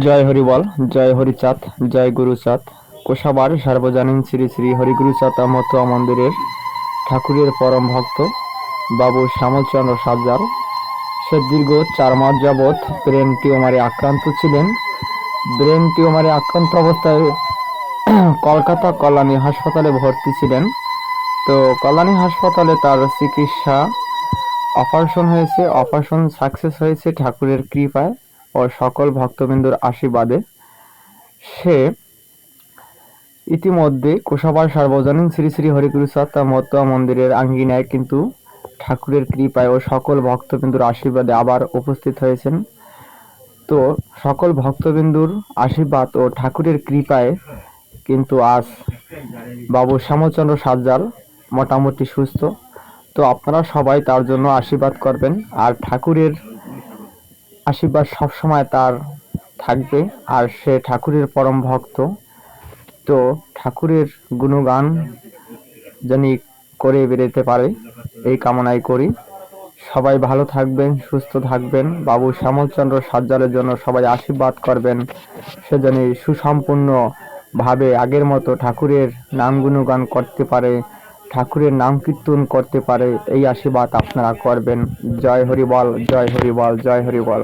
জয় হরিবল, জয় হরিচাঁদ, জয় গুরুচাঁদ। কোষাবার সার্বজনীন শ্রী শ্রী হরিগুরুচাঁদ মতুয়া মন্দিরের ঠাকুরের পরম ভক্ত বাবু শ্যামলচন্দ্র সাবজার সে দীর্ঘ 4 মাস যাবৎ ব্রেন টিউমারে আক্রান্ত ছিলেন। ব্রেন টিউমারে আক্রান্ত অবস্থায় কলকাতা কল্যাণী হাসপাতালে ভর্তি ছিলেন। তো কল্যাণী হাসপাতালে তার চিকিৎসা অপারেশন হয়েছে, অপারেশন সাকসেস হয়েছে ঠাকুরের কৃপায় ও সকল ভক্তবৃন্দর আশীর্বাদে। সে ইতিমধ্যে কোষাবার সার্বজনীন শ্রী শ্রী হরিগুরুচাঁদ মতুয়া মন্দিরের আঙ্গিনায় কিন্তু ঠাকুরের কৃপায় ও সকল ভক্তবৃন্দুর আশীর্বাদে আবার উপস্থিত হয়েছেন। তো সকল ভক্তবৃন্দুর আশীর্বাদ ও ঠাকুরের কৃপায় কিন্তু আজ বাবু শ্যামলচন্দ্র সাবজার মোটামুটি সুস্থ। তো আপনারা সবাই তার জন্য আশীর্বাদ করবেন, আর ঠাকুরের আশীর্বাদ সবসময় তার থাকবে। আর সে ঠাকুরের পরম ভক্ত। তো ঠাকুরের গুণগান জানি করে বেরোতে পারে এই কামনাই করি। সবাই ভালো থাকবেন, সুস্থ থাকবেন। বাবু শ্যামলচন্দ্র সাবজারের জন্য সবাই আশীর্বাদ করবেন, সে যেন সুসম্পূর্ণ ভাবে আগের মতো ঠাকুরের নাম গুণগান করতে পারে, ঠাকুরের নাম কীর্তন করতে পারে, এই আশীর্বাদ আপনারা করবেন। জয় হরিবল, জয় হরিবল, জয় হরিবল।